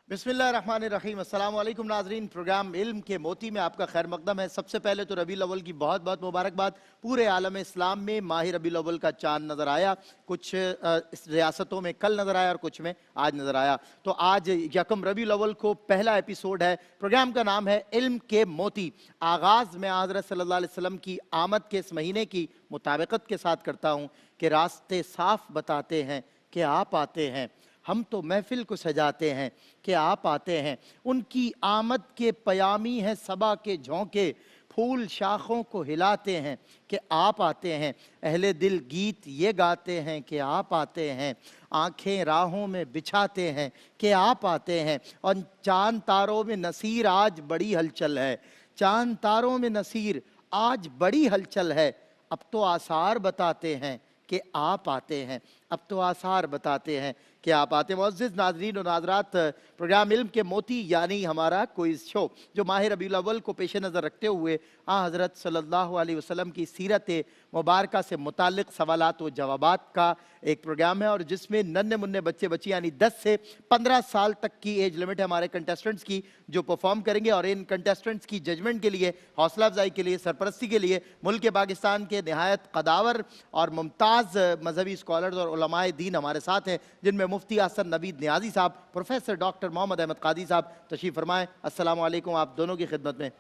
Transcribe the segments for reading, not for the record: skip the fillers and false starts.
बिस्मिल्लाहिर्रहमानिर्रहीम। अस्सलाम वालेकुम नाजरीन। प्रोग्राम इल्म के मोती में आपका खैर मकदम है। सबसे पहले तो रबीउल अव्वल की बहुत बहुत मुबारकबाद। पूरे आलम इस्लाम में माह रबीउल अव्वल का चांद नज़र आया। कुछ इस रियासतों में कल नज़र आया और कुछ में आज नज़र आया। तो आज यकम रबीउल अव्वल को पहला एपिसोड है। प्रोग्राम का नाम है इल्म के मोती। आगाज़ में हज़रत सल्लल्लाहु अलैहि वसल्लम की आमद के इस महीने की मुताबिकत के साथ करता हूँ कि रास्ते साफ बताते हैं कि आप आते हैं। हम तो महफिल को सजाते हैं कि आप आते हैं। उनकी आमद के पयामी हैं सबा के झोंके, फूल शाखों को हिलाते हैं कि आप आते हैं। अहले दिल गीत ये गाते हैं कि आप आते हैं। आंखें राहों में बिछाते हैं कि आप आते हैं। और चांद तारों में नसीर आज बड़ी हलचल है। चांद तारों में नसीर आज बड़ी हलचल है। अब तो आसार बताते हैं कि आप आते हैं। अब तो आसार बताते हैं कि आप आते हैं। मुअज़्ज़िज़ नाज़रीन और नाज़रात, प्रोग्राम इल्म के मोती यानी हमारा क्विज़ शो जो माह रबीउल अव्वल को पेश नज़र रखते हुए हज़रत सल्लल्लाहु अलैहि वसल्लम की सीरत मुबारका से मुताल्लिक़ सवालात व जवाबात का एक प्रोग्राम है और जिसमें नन्हे मुन्ने बच्चे बच्ची यानी 10 से 15 साल तक की एज लिमिट है हमारे कंटेस्टेंट्स की जो परफॉर्म करेंगे। और इन कंटेस्टेंट्स की जजमेंट के लिए, हौसला अफजाई के लिए, सरपरस्ती के लिए मुल्क पाकिस्तान के नहायत कदावर और मुमताज़ मजहबी स्कॉलर्स और उलमाए दीन हमारे साथ हैं, जिनमें मुफ्ती हसन नवीद नियाजी साहब, प्रोफेसर डॉक्टर मोहम्मद अहमद कादी साहब तशरीफ़ फरमाएँ। अस्सलाम वालेकुम आप दोनों की खिदमत में।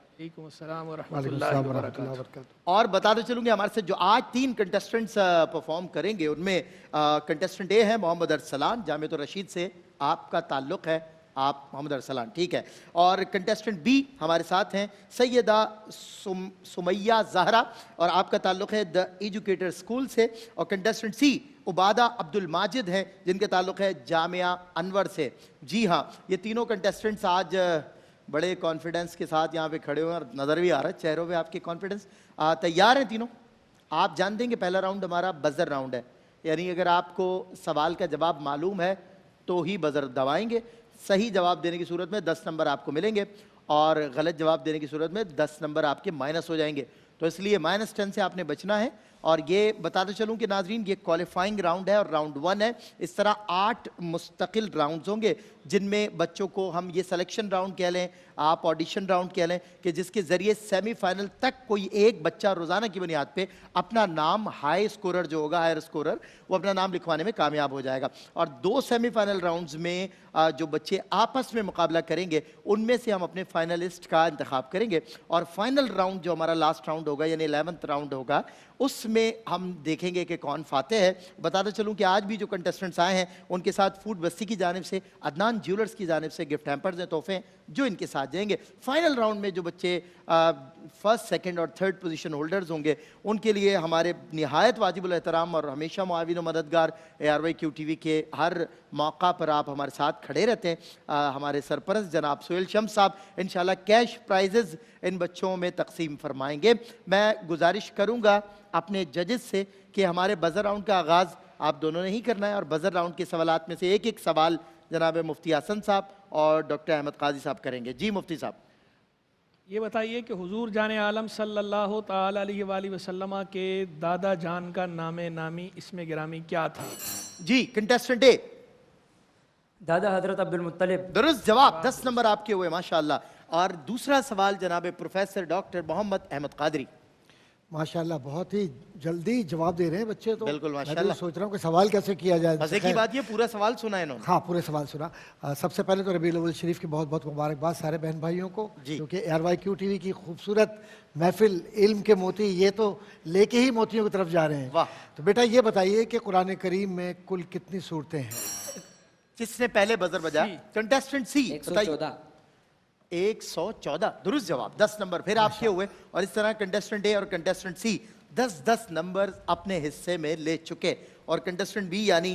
और बताते चलूँगी हमारे से जो आज 3 कंटेस्टेंट्स परफॉर्म करेंगे उनमें कंटेस्टेंट ए है मोहम्मद अरसलान, जामिया रशीद से आपका ताल्लुक़ है, आप मोहम्मद अरसलान, ठीक है। और कंटेस्टेंट बी हमारे साथ हैं सैयदा सुमैया ज़हरा और आपका ताल्लुक़ है द एजुकेटर स्कूल से। और कंटेस्टेंट सी उबादा अब्दुल माजिद हैं जिनके ताल्लुक़ है जामिया अनवर से। जी हाँ, ये तीनों कंटेस्टेंट्स आज बड़े कॉन्फिडेंस के साथ यहाँ पे खड़े हुए हैं और नज़र भी आ रहा है चेहरों पे आपके कॉन्फिडेंस। तैयार हैं तीनों? आप जान देंगे पहला राउंड हमारा बज़र राउंड है, यानी अगर आपको सवाल का जवाब मालूम है तो ही बज़र दबाएंगे। सही जवाब देने की सूरत में 10 नंबर आपको मिलेंगे और गलत जवाब देने की सूरत में 10 नंबर आपके माइनस हो जाएंगे। तो इसलिए -10 से आपने बचना है। और ये बताते चलूँ कि नाजरीन ये क्वालिफाइंग राउंड है और राउंड 1 है। इस तरह 8 मुस्तकिल राउंड्स होंगे जिनमें बच्चों को हम ये सिलेक्शन राउंड कह लें, आप ऑडिशन राउंड कह लें, कि जिसके ज़रिए सेमीफाइनल तक कोई एक बच्चा रोज़ाना की बुनियाद पे अपना नाम हाई स्कोरर जो होगा, हायर स्कोरर, वो अपना नाम लिखवाने में कामयाब हो जाएगा। और 2 सेमीफाइनल राउंड्स में जो बच्चे आपस में मुकाबला करेंगे उनमें से हम अपने फाइनलिस्ट का इंतखाब करेंगे। और फाइनल राउंड जो हमारा लास्ट राउंड होगा यानी 11th राउंड होगा, उसमें हम देखेंगे कि कौन फाते है। बताते चलूँ कि आज भी जो कंटेस्टेंट्स आए हैं उनके साथ फूड बस्ती की जानिब से, अदनान ज्वेलर्स की जानिब से गिफ्ट हैम्पर्स हैं, तोहफे जो इनके साथ जाएंगे। फाइनल राउंड में जो बच्चे फर्स्ट, सेकंड और थर्ड पोजीशन होल्डर्स होंगे उनके लिए हमारे निहायत वाजिबुल एहतराम और हमेशा मुआविन और मददगार ARYQ TV के हर मौका पर आप हमारे साथ खड़े रहते हैं, हमारे सरपरस्त जनाब सुहेल शम्स साहब इंशाल्लाह कैश प्राइजेज़ इन बच्चों में तकसीम फरमाएंगे। मैं गुजारिश करूँगा अपने जजेस से कि हमारे बज़र राउंड का आगाज़ आप दोनों ने ही करना है और बज़र राउंड के सवालात में से एक एक सवाल जनाब मुफ्ती हसन साहब और डॉक्टर अहमद काजी साहब करेंगे। जी मुफ्ती साहब, ये बताइए कि हुजूर जाने आलम सल्लल्लाहु ताला अलैहि वसल्लम के दादा जान का नामे नामी इसमें गिरामी क्या था? जी कंटेस्टेंट ए। दादा हजरत अब्दुल मुत्तलिब। दुरुस्त जवाब, 10 नंबर आपके हुए माशाअल्लाह। और दूसरा सवाल जनाब प्रोफेसर डॉक्टर मोहम्मद अहमद कादरी। माशाल्लाह, बहुत ही जल्दी जवाब दे रहे हैं बच्चे तो। बिल्कुल मैं माशाल्लाह। तो सोच रहा हूँ कि सवाल कैसे किया जाए। मजे की बात ये पूरा सवाल सुना है इन्होंने। हाँ, पूरे सवाल सुना। सबसे पहले तो रबीउल अव्वल शरीफ की बहुत बहुत मुबारकबाद सारे बहन भाइयों को, क्योंकि ARYQ TV की खूबसूरत महफिल इल्म के मोती ये तो लेके ही मोतियों की तरफ जा रहे हैं। वाह। तो बेटा ये बताइए कि कुरान करीम में कुल कितनी सूरतें हैं? जिसने पहले बजर बजा? कंटेस्टेंट सी। 114। 114 दुरुस्त जवाब, 10 नंबर फिर आपके हुए। और इस तरह कंटेस्टेंट ए और कंटेस्टेंट सी 10-10 नंबर अपने हिस्से में ले चुके। और कंटेस्टेंट बी यानी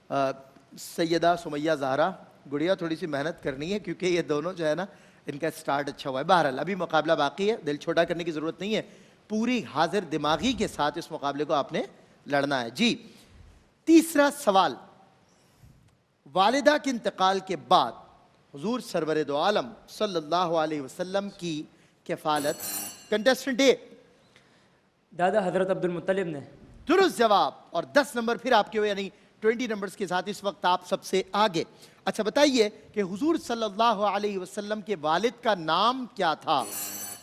सैयदा सुमैया ज़हरा, गुड़िया थोड़ी सी मेहनत करनी है क्योंकि ये दोनों जो है ना इनका स्टार्ट अच्छा हुआ है। बहरहाल अभी मुकाबला बाकी है, दिल छोटा करने की ज़रूरत नहीं है, पूरी हाजिर दिमागी के साथ इस मुकाबले को आपने लड़ना है। जी तीसरा सवाल, वालिदा के इंतकाल के बाद हुजूर सरवर दो आलम सल्लल्लाहु अलैहि वसल्लम की किफ़ालत कंटेस्टेंट ए दादा हजरत अब्दुल मुत्तलिब ने। दुरुस्त जवाब और 10 नंबर फिर आपके हुए यानी 20 नंबर्स के साथ इस वक्त आप सबसे आगे। अच्छा बताइए कि हुजूर सल्लल्लाहु अलैहि वसल्लम के वालिद का नाम क्या था?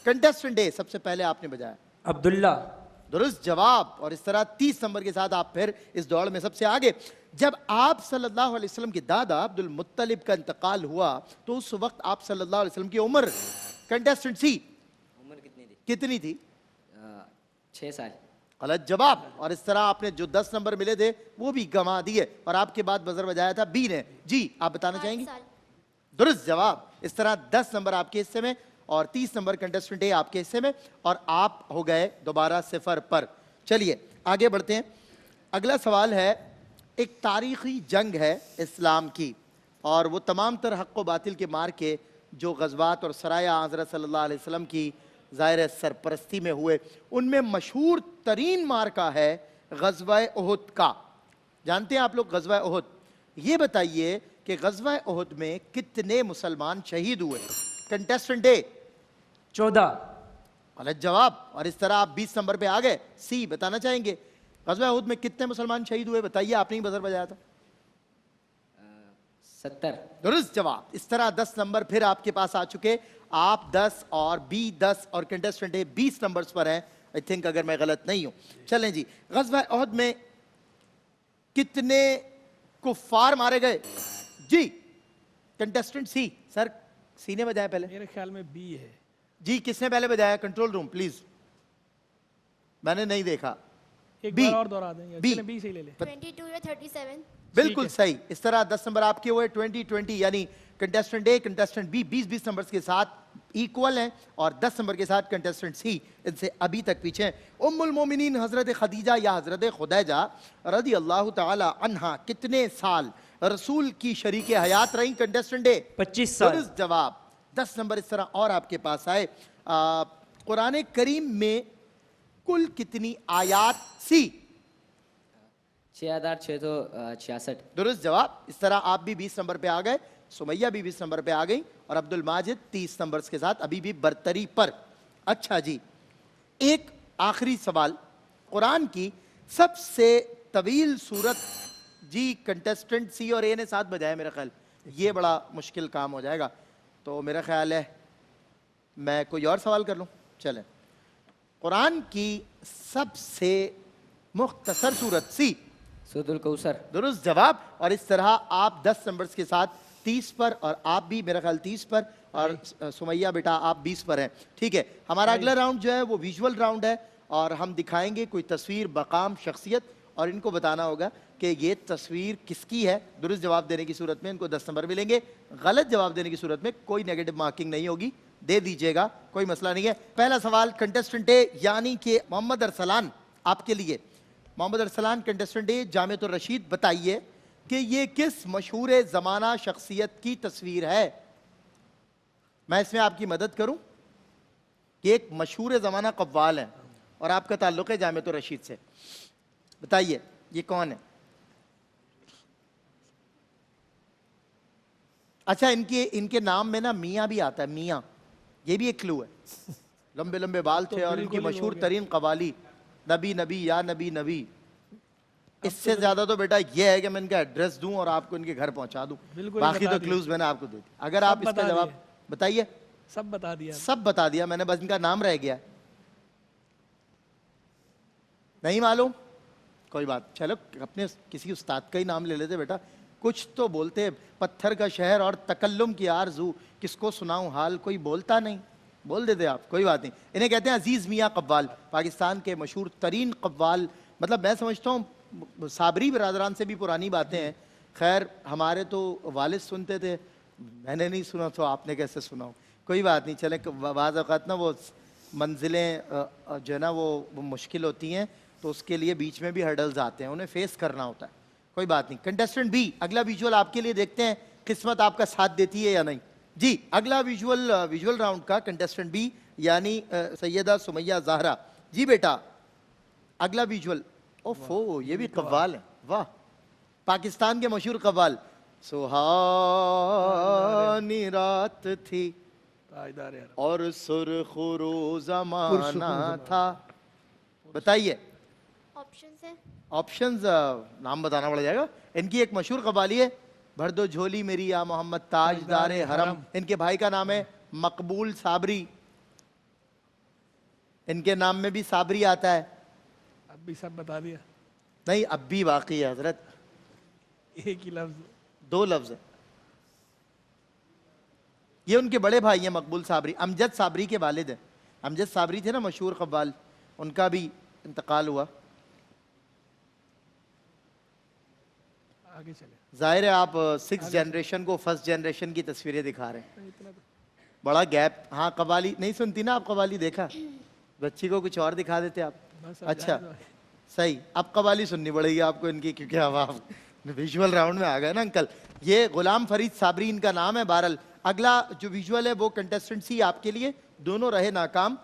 कंटेस्टेंट ए सबसे पहले आपने बजाया, अब्दुल्ला। दुरुस्त जवाब। और इस तरह 30 नंबर के साथ आप फिर इस दौड़ में सबसे आगे। जब आप सल्लल्लाहु अलैहि वसल्लम के दादा अब्दुल मुत्तलिब का इंतकाल हुआ तो उस वक्त आप सल्लल्लाहु अलैहि वसल्लम की उम्र, कंटेस्टेंट सी, उम्र कितनी थी? कितनी थी? 6 साल। गलत जवाब। और इस तरह आपने जो 10 नंबर मिले थे वो भी गंवा दिए और आपके बाद बजर बजाया था बी ने। जी आप बताना चाहेंगी? दुरुस्त जवाब। इस तरह 10 नंबर आपके हिस्से में और 30 नंबर कंटेस्टेंट ए आपके हिस्से में और आप हो गए दोबारा 0 पर। चलिए आगे बढ़ते हैं। अगला सवाल है, एक तारीखी जंग है इस्लाम की और वो तमाम तर हक़ व बातिल के मार के जो गज़वात और सराया हज़रत सल्लल्लाहु अलैहि वसल्लम की ज़ाहिर सरपरस्ती में हुए, उनमें मशहूर तरीन मार्का है ग़ज़वा उहुद का। जानते हैं आप लोग ग़ज़वा उहुद? ये बताइए कि ग़ज़वा उहुद में कितने मुसलमान शहीद हुए? कंटेस्टेंट ए 14। गलत जवाब। और इस तरह आप 20 नंबर पे आ गए। सी बताना चाहेंगे ग़ज़वा उहुद में कितने मुसलमान शहीद हुए? बताइए, आपने ही बजर बजाया था। 70। दुरुस्त जवाब। इस तरह 10 नंबर फिर आपके पास आ चुके। आप 10 और बी 10 और कंटेस्टेंट ए 20 नंबर्स पर हैं आई थिंक, अगर मैं गलत नहीं हूं। चलें जी, ग़ज़वा उहुद में कितने कुफ़ार मारे गए? जी कंटेस्टेंट सी। सर सी ने बजाया पहले। मेरे ख्याल में बी है। जी किसने पहले बजाया? कंट्रोल रूम प्लीज, मैंने नहीं देखा। एक बी। बार और दोहरा देंगे। बी। चलें, बी से ही ले ले। 22 या 37। बिल्कुल सही। इस तरह 10 नंबर आपके हुए। 20-20 यानी contestant A contestant B 20-20 numbers के साथ इक्वल हैं और 10 नंबर के साथ कंटेस्टेंट सी इनसे अभी तक पीछे हैं। उम्मुल मोमिनीन हजरत खदीजा या हजरत खुदैजा रदी अल्लाह ताला अन्हा कितने साल रसूल की शरीक हयात रही? कंटेस्टेंट ए 25 साल। दुरुस्त जवाब। 10 नंबर इस तरह और आपके पास आए। कुरान करीम में कुल कितनी आयात? सी 6666। दुरुस्त जवाब। इस तरह आप भी 20 नंबर पे आ गए, सुमैया भी 20 नंबर पे आ गई और अब्दुल माजिद 30 नंबर्स के साथ अभी भी बरतरी पर। अच्छा जी, एक आखिरी सवाल, कुरान की सबसे तवील सूरत। जी कंटेस्टेंट सी और ए ने साथ बजाया, मेरा ख्याल ये बड़ा मुश्किल काम हो जाएगा, तो मेरा ख्याल है मैं कोई और सवाल कर लूं। चलें, कुरान की सबसे मुख्तसर सूरत? सी सूरतुल कौसर। दुरुस्त जवाब। और इस तरह आप 10 नंबर्स के साथ 30 पर और आप भी मेरा ख्याल 30 पर और सुमैया बेटा आप 20 पर हैं। ठीक है, हमारा अगला राउंड जो है वो विजुअल राउंड है और हम दिखाएंगे कोई तस्वीर, मकाम, शख्सियत और इनको बताना होगा कि ये तस्वीर किसकी है। दुरुस्त जवाब देने की सूरत में इनको 10 नंबर मिलेंगे, गलत जवाब देने की सूरत में कोई नेगेटिव मार्किंग नहीं होगी, दे दीजिएगा, कोई मसला नहीं है। पहला सवाल कंटेस्टेंट ए यानी कि मोहम्मद अरसलान आपके लिए। मोहम्मद अरसलान कंटेस्टेंट ए जामिअतुर रशीद, बताइए कि ये किस मशहूर ज़माना शख्सियत की तस्वीर है? मैं इसमें आपकी मदद करूं कि एक मशहूर ज़माना कव्वाल है और आपका ताल्लुक़ है जामिअतुर रशीद से। बताइए ये कौन है? अच्छा, इनके नाम में ना मियाँ भी आता है, मियाँ, ये भी एक क्लू है। लंबे लंबे बाल थे और इनकी मशहूर तरीन कवाली नबी नबी या नबी नबी। इससे ज्यादा तो बेटा ये है कि मैं इनका एड्रेस दूं और आपको इनके घर पहुंचा दूं, बाकी तो क्लूज मैंने आपको दे दी। अगर आप इसका जवाब बताइए। सब बता दिया, सब बता दिया मैंने, बस इनका नाम रह गया। नहीं मालूम, कोई बात, चलो अपने किसी उस्ताद का ही नाम ले लेते बेटा, कुछ तो बोलते। पत्थर का शहर और तकल्लुम की आरज़ू, किसको सुनाऊं हाल, कोई बोलता नहीं, बोल देते आप, कोई बात नहीं। इन्हें कहते हैं अजीज़ मियाँ कव्वाल, पाकिस्तान के मशहूर तरीन कव्वाल। मतलब मैं समझता हूँ साबरी बिरादरान से भी पुरानी बातें हैं। खैर हमारे तो वालिद सुनते थे, मैंने नहीं सुना तो आपने कैसे सुना हो, कोई बात नहीं। चले, बाज़ औक़ात ना वो मंजिलें जो है ना वो मुश्किल होती हैं, तो उसके लिए बीच में भी हर्डल्स आते हैं, उन्हें फेस करना होता है, कोई बात नहीं। कंटेस्टेंट बी, अगला विजुअल आपके लिए, देखते हैं किस्मत आपका साथ देती है या नहीं। जी अगला विजुअल राउंड का कंटेस्टेंट बी यानी सैयदा सुमैया ज़हरा। जी बेटा अगला विजुअल। ओफो, ये भी कव्वाल है, वाह, पाकिस्तान के मशहूर कव्वाल। सुहानी रात थी और सुरखुरू ज़माना था। बताइए ऑप्शन है ऑप्शंस नाम बताना पड़ जाएगा। इनकी एक मशहूर कव्वाली है, भर दो झोली मेरी या मोहम्मद ताजदारे हरम। इनके भाई का नाम है मकबूल साबरी, इनके नाम में भी साबरी आता है। अब भी सब बता दिया, नहीं, अब भी बाकी है हजरत, एक ही लफ्ज। दो लफ्ज है। ये उनके बड़े भाई हैं मकबूल साबरी, अमजद साबरी के वालिद हैं। अमजद साबरी थे ना मशहूर कव्वाल, उनका भी इंतकाल हुआ। आगे चले। जाहिर है आप 6th जनरेशन को फर्स्ट जनरेशन की तस्वीरें दिखा रहे हैं, इतना तो बड़ा गैप। हाँ, कव्वाली नहीं सुनती ना आप? कव्वाली देखा, बच्ची को कुछ और दिखा देते आप। बस अब अच्छा, जाने दो। सही। अब कव्वाली सुननी पड़ेगी आपको इनकी, क्योंकि अब आप विजुअल राउंड में आ गए ना अंकल। ये गुलाम फरीद साबरी इनका नाम है। बहरहाल अगला जो विजुअल है वो कंटेस्टेंट सी आपके लिए, दोनों रहे नाकाम।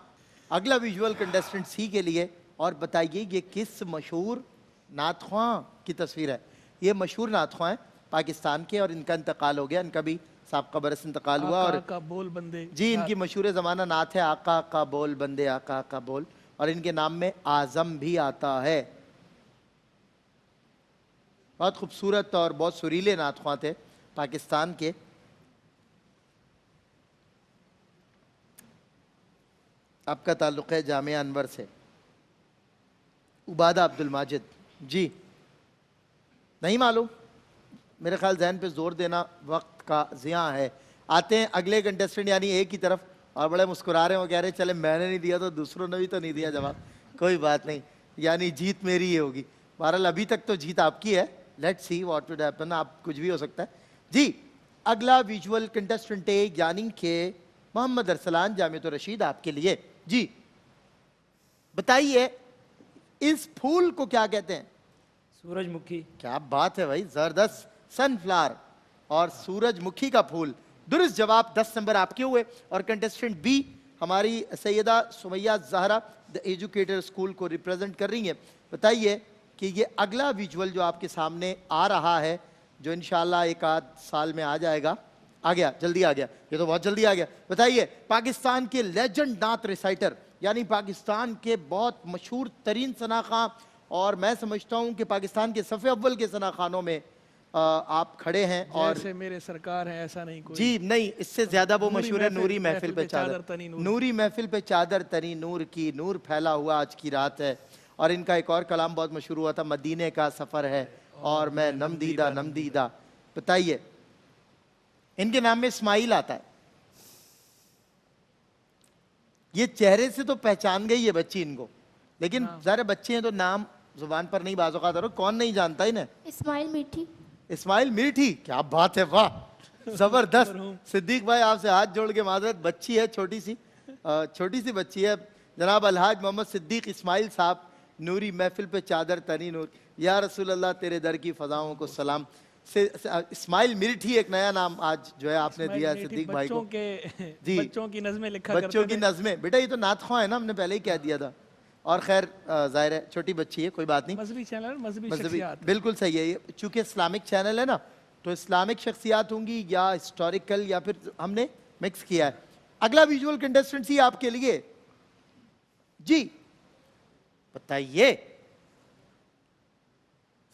अगला विजुअल कंटेस्टेंट सी के लिए। और बताइए ये किस मशहूर नातख्वां की तस्वीर है? ये मशहूर नातख्वां है पाकिस्तान के, और इनका इंतकाल हो गया, इनका भी साबका बरस इंतकाल हुआ। और आका का बोल बंदे। जी, इनकी मशहूर ज़माना नात है आका का बोल बंदे आका का बोल, और इनके नाम में आज़म भी आता है। बहुत खूबसूरत और बहुत सुरीले नातख्वां थे पाकिस्तान के। आपका ताल्लुक़ है जामिया अनवर से। उबादा अब्दुल माजिद जी, नहीं मालूम? मेरे ख्याल जहन पे जोर देना वक्त का ज़िया है। आते हैं अगले कंटेस्टेंट यानी ए की तरफ, और बड़े मुस्कुरा रहे हैं, वो कह रहे हैं चले मैंने नहीं दिया तो दूसरों ने भी तो नहीं दिया जवाब, कोई बात नहीं, यानी जीत मेरी ही होगी। बहरहाल अभी तक तो जीत आपकी है, let's see what will happen, आप कुछ भी हो सकता है जी। अगला विजुअल कंटेस्टेंट है यानी कि मोहम्मद अरसलान जामिया रशीद आपके लिए जी। बताइए इस फूल को क्या कहते हैं? सूरजमुखी। क्या बात है भाई, जबरदस्त। सनफ्लावर और सूरजमुखी का फूल। दुरुस्त जवाब, 10 नंबर आपके हुए। और कंटेस्टेंट बी हमारी Syeda Sumaiya Zahra the educator school को रिप्रेजेंट कर रही हैं। बताइए कि ये अगला विजुअल जो आपके सामने आ रहा है, जो इंशाल्लाह एक आध साल में आ जाएगा, आ गया, जल्दी आ गया, ये तो बहुत जल्दी आ गया। बताइए पाकिस्तान के लेजेंड नात रिसाइटर, यानी पाकिस्तान के बहुत मशहूर तरीन सनाखा, और मैं समझता हूँ कि पाकिस्तान के सफ़े अव्वल के सनाखानों में आप खड़े हैं। और जैसे मेरे सरकार है ऐसा नहीं कोई। जी नहीं, इससे ज्यादा वो नूरी मशहूर है, महफिल- नूरी महफिल पे चादर तनी नूर। नूरी महफिल पे चादर तनी नूर की, नूर फैला हुआ आज की रात है। और इनका एक और कलाम बहुत मशहूर हुआ था, मदीने का सफर है और मैं नमदीदा नमदीदा। बताइए इनके नाम में इस्माइल आता है। ये चेहरे से तो पहचान गई है बच्ची इनको, लेकिन सारे बच्चे हैं तो नाम जुबान पर नहीं, बाज़ औक़ात कौन नहीं जानता इन्हें? इस्माइल मीठी। इस्माइल मीठी, क्या बात है, वाह जबरदस्त। सिद्दीक भाई आपसे हाथ जोड़ के माजरत, बच्ची है छोटी सी बच्ची है। जनाब अलहाज मोहम्मद सिद्दीक इस्माइल साहब, नूरी महफिल पे चादर तनी नूर, या रसूल अल्लाह तेरे दर की फजाओं को सलाम। इस्माइल मिर्ठी एक नया नाम आज जो है आपने दिया है सिद्दीक भाई को। जी, बच्चों की नज़में लिखा बच्चों करते की थे। नज़में, बेटा ये तो नातख्वां है ना, हमने पहले ही कह दिया था। और खैर जाहिर है छोटी बच्ची है, कोई बात नहीं। मजहबी चैनल, मजहबी मजहबी, शख्सियात। बिल्कुल सही है। ये चूंकि इस्लामिक चैनल है ना, तो इस्लामिक शख्सियात होंगी या हिस्टोरिकल, या फिर हमने मिक्स किया है। अगला विजुअल कंटेस्टेंसी आपके लिए जी। बताइए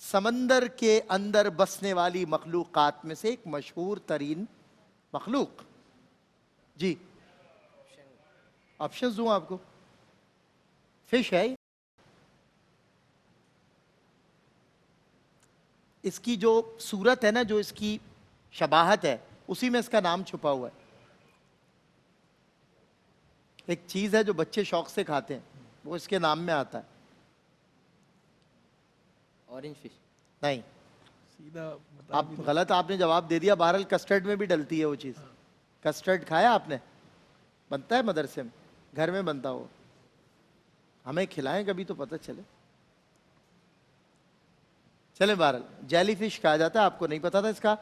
समंदर के अंदर बसने वाली मखलूकात में से एक मशहूर तरीन मखलूक जी। ऑप्शंस दूं आपको? फिश है। इसकी जो सूरत है ना, जो इसकी शबाहत है, उसी में इसका नाम छुपा हुआ है। एक चीज है जो बच्चे शौक से खाते हैं, वो इसके नाम में आता है। Orange fish. नहीं, सीधा बता आप गलत आपने जवाब दे दिया। बहरहाल कस्टर्ड में भी डलती है वो चीज़। कस्टर्ड खाया आपने? बनता है मदरसे में, घर में बनता हो, हमें खिलाएं कभी तो पता चले। चले, बहरहाल जेली फिश कहा जाता है। आपको नहीं पता था इसका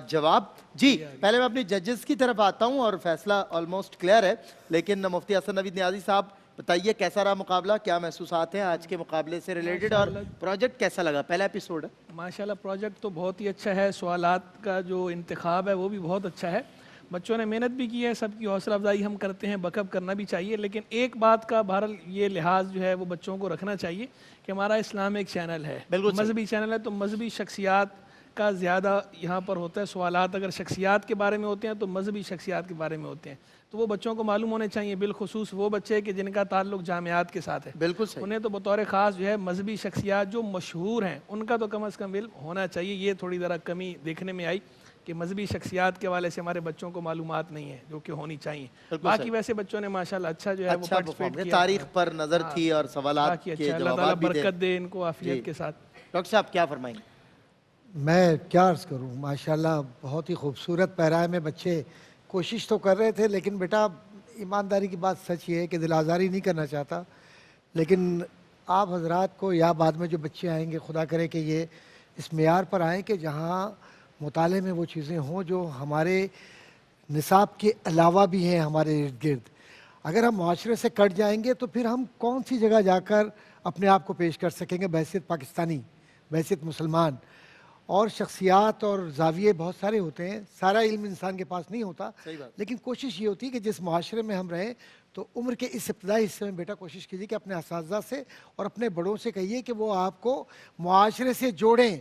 जवाब जी। पहले मैं अपने जजेस की तरफ आता हूं, और फैसला ऑलमोस्ट क्लियर है। लेकिन मुफ्ती हसन नवीद नियाज़ी साहब बताइए कैसा रहा मुकाबला, क्या महसूसात हैं आज के मुकाबले से रिलेटेड, और प्रोजेक्ट कैसा लगा? पहला एपिसोड है माशाल्लाह, प्रोजेक्ट तो बहुत ही अच्छा है, सवालात का जो इंतखाब है वो भी बहुत अच्छा है। बच्चों ने मेहनत भी की है, सबकी हौसला अफजाई हम करते हैं, बकअप करना भी चाहिए, लेकिन एक बात का बहरहाल ये लिहाज जो है वो बच्चों को रखना चाहिए कि हमारा इस्लामिक चैनल है, बिल्कुल सही। मजहबी चैनल है, तो मजहबी शख्सियात का ज़्यादा यहाँ पर होता है सवालात। अगर शख्सियात के बारे में होते हैं तो मजहबी शख्सियात के बारे में होते हैं, तो वो बच्चों को मालूम होने चाहिए, बिलखुसूस वो बच्चे कि जिनका ताल्लुक जामियात के साथ है। बिल्कुल सही। उन्हें तो बतौर ख़ास जो है मजहबी शख्सियात जो मशहूर हैं उनका तो कम अज़ कम इल्म होना चाहिए। ये थोड़ी ज़रा कमी देखने में आई कि मजहबी शख्सियात के हवाले से हमारे बच्चों को मालूमात नहीं है जो कि होनी चाहिए। बिल्कुल बाकी सही। वैसे बच्चों ने माशाल्लाह अच्छा जो है वो अच्छा पार्टिसिपेट परफॉर्म किया। तारीख पर नजर हाँ, थी और सवालात बाकी के अच्छा, अल्लाह ताला जवाब भी थे। बरकत दे इनको आफियत जी। के साथ। डॉक्टर साहब क्या फरमाएंगे? मैं क्या अर्ज़ करूं, माशाल्लाह बहुत ही खूबसूरत पैराए में बच्चे कोशिश तो कर रहे थे, लेकिन बेटा ईमानदारी की बात सच ये है कि दिल आज़ारी नहीं करना चाहता, लेकिन आप हजरात को या बाद में जो बच्चे आएंगे, खुदा करे कि ये इस मेयार पर आएँ कि जहाँ मुताले में वो चीज़ें हों जो हमारे निसाब के अलावा भी हैं हमारे इर्द गिर्द। अगर हम माशरे से कट जाएंगे तो फिर हम कौन सी जगह जाकर अपने आप को पेश कर सकेंगे बहैसियत पाकिस्तानी, बहैसियत मुसलमान। और शख्सियात और जाविये बहुत सारे होते हैं, सारा इल्म इंसान के पास नहीं होता, सही बात। लेकिन कोशिश ये होती है कि जिस माशरे में हम रहें तो उम्र के इस इब्तदाई हिस्से में बेटा कोशिश कीजिए कि अपने असातिज़ा से और अपने बड़ों से कहिए कि वो आपको मुआशरे से जोड़ें,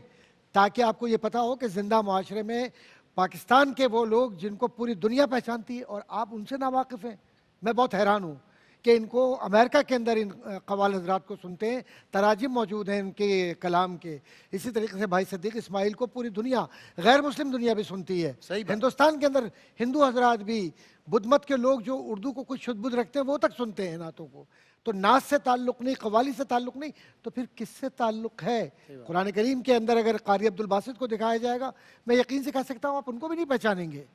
ताकि आपको ये पता हो कि ज़िंदा मुआशरे में पाकिस्तान के वो लोग जिनको पूरी दुनिया पहचानती है और आप उनसे नावाकिफ़ हैं। मैं बहुत हैरान हूँ कि इनको अमेरिका के अंदर इन कवाल हजरात को सुनते हैं, तराजिम मौजूद हैं इनके कलाम के। इसी तरीके से भाई सदीक इस्माइल को पूरी दुनिया, गैर मुस्लिम दुनिया भी सुनती है। सही बात। हिंदुस्तान के अंदर हिंदू हजरात भी, बुद्धमत के लोग जो उर्दू को कुछ शुद्ध बुद्ध रखते हैं वो तक सुनते हैं नातों को। तो नाच से ताल्लुक़ नहीं, कवाली से ताल्लुक़ नहीं, तो फिर किससे ताल्लुक़ है? कुरान करीम के अंदर अगर कारी अब्दुल बासित को दिखाया जाएगा, मैं यकीन से कह सकता हूँ आप उनको भी नहीं पहचानेंगे।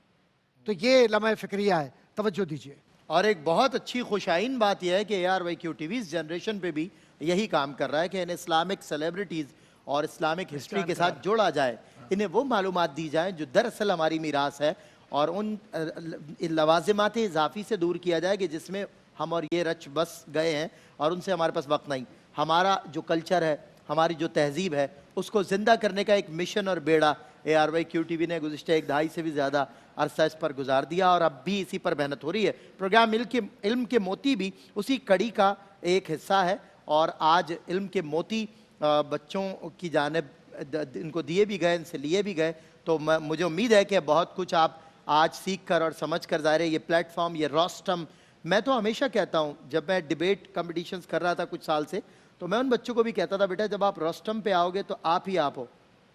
तो ये लम्हा फ़िक्रिया है, तवज्जो दीजिए। और एक बहुत अच्छी खुशाइन बात यह है कि ARYQ TV इस जनरेशन पे भी यही काम कर रहा है कि इन्हें इस्लामिक सेलिब्रिटीज़ और इस्लामिक हिस्ट्री के साथ जोड़ा जाए, इन्हें वो मालूमात दी जाए जो दरअसल हमारी मीरास है, और उन लवाजिमात इजाफ़ी से दूर किया जाए कि जिसमें हम और ये रच बस गए हैं और उनसे हमारे पास वक्त नहीं। हमारा जो कल्चर है, हमारी जो तहजीब है, उसको ज़िंदा करने का एक मिशन और बेड़ा ARYQ TV ने गुज़िश्ता 1 दहाई से भी ज़्यादा अरसा इस पर गुजार दिया और अब भी इसी पर मेहनत हो रही है। प्रोग्राम इल्म के मोती भी उसी कड़ी का एक हिस्सा है, और आज इल्म के मोती बच्चों की जानिब इनको दिए भी गए, इनसे लिए भी गए। तो मुझे उम्मीद है कि बहुत कुछ आप आज सीख कर और समझ कर ज़ाहिर है ये प्लेटफॉर्म, ये रोस्टम, मैं तो हमेशा कहता हूँ, जब मैं डिबेट कॉम्पिटिशन्स कर रहा था कुछ साल से, तो मैं उन बच्चों को भी कहता था, बेटा जब आप रोस्टम पे आओगे तो आप ही आप हो,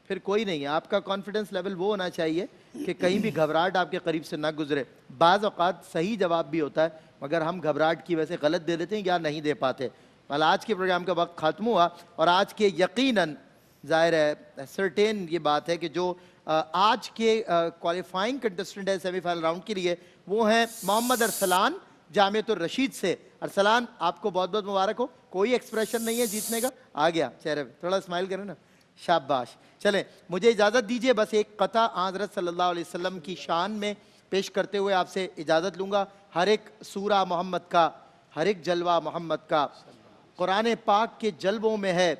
फिर कोई नहीं है। आपका कॉन्फिडेंस लेवल वो होना चाहिए कि कहीं भी घबराहट आपके करीब से ना गुजरे। बाज़ औक़ात सही जवाब भी होता है, मगर हम घबराहट की वजह से गलत दे देते हैं या नहीं दे पाते। वाला आज के प्रोग्राम का वक्त ख़त्म हुआ, और आज के यकीनन ज़ाहिर है सर्टेन ये बात है कि जो आज के क्वालिफाइंग कंटेस्टेंट है सेमीफाइनल राउंड के लिए, वो हैं मोहम्मद अरसलान जामियतुर रशीद से। अरसलान, आपको बहुत बहुत मुबारक हो। कोई एक्सप्रेशन नहीं है जीतने का, आ गया चेहरे पे, थोड़ा स्माइल करें ना, शाबाश। चलें, मुझे इजाज़त दीजिए, बस एक कता हज़रत सल्लल्लाहु अलैहि वसल्लम की शान में पेश करते हुए आपसे इजाज़त लूँगा। हर एक सूरा मोहम्मद का, हर एक जलवा मोहम्मद का, कुरान पाक के जलवों में है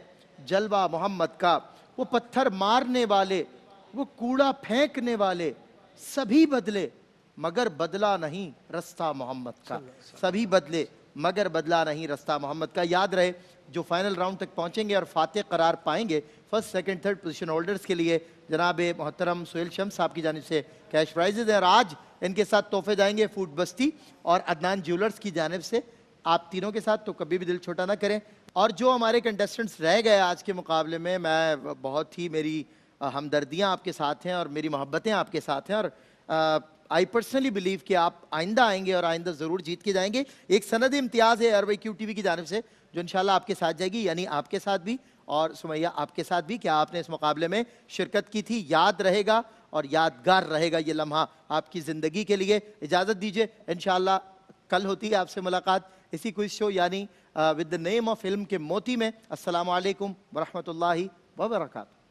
जलवा मोहम्मद का। वो पत्थर मारने वाले, वो कूड़ा फेंकने वाले, सभी बदले मगर बदला नहीं रास्ता मोहम्मद का। सभी बदले मगर बदला नहीं रास्ता मोहम्मद का। याद रहे, जो फाइनल राउंड तक पहुंचेंगे और फातेह करार पाएंगे, first second third position holders के लिए जनाब मोहतरम सुहेल शम्स साहब की जानिब से कैश प्राइजेज हैं, और आज इनके साथ तोहफे जाएंगे फूड बस्ती और अदनान ज्वेलर्स की जानिब से। आप तीनों के साथ तो कभी भी दिल छोटा ना करें। और जो हमारे कंटेस्टेंट्स रह गए आज के मुकाबले में, मैं बहुत ही, मेरी हमदर्दियाँ आपके साथ हैं और मेरी मोहब्बतें आपके साथ हैं, और आई पर्सनली बिलीव कि आप आइंदा आएंगे और आइंदा ज़रूर जीत के जाएंगे। एक सनद इम्तियाज़ है ARYQ TV की जानिब से जो इंशाल्लाह आपके साथ जाएगी, यानी आपके साथ भी और सुमैया आपके साथ भी, क्या आपने इस मुकाबले में शिरकत की थी। याद रहेगा और यादगार रहेगा ये लम्हा आपकी ज़िंदगी के लिए। इजाज़त दीजिए, इंशाल्लाह कल होती है आपसे मुलाकात इसी क्विज़ शो यानी विद द नेम ऑफ इल्म के मोती में। अस्सलामु अलैकुम व रहमतुल्लाहि व बरकातहू।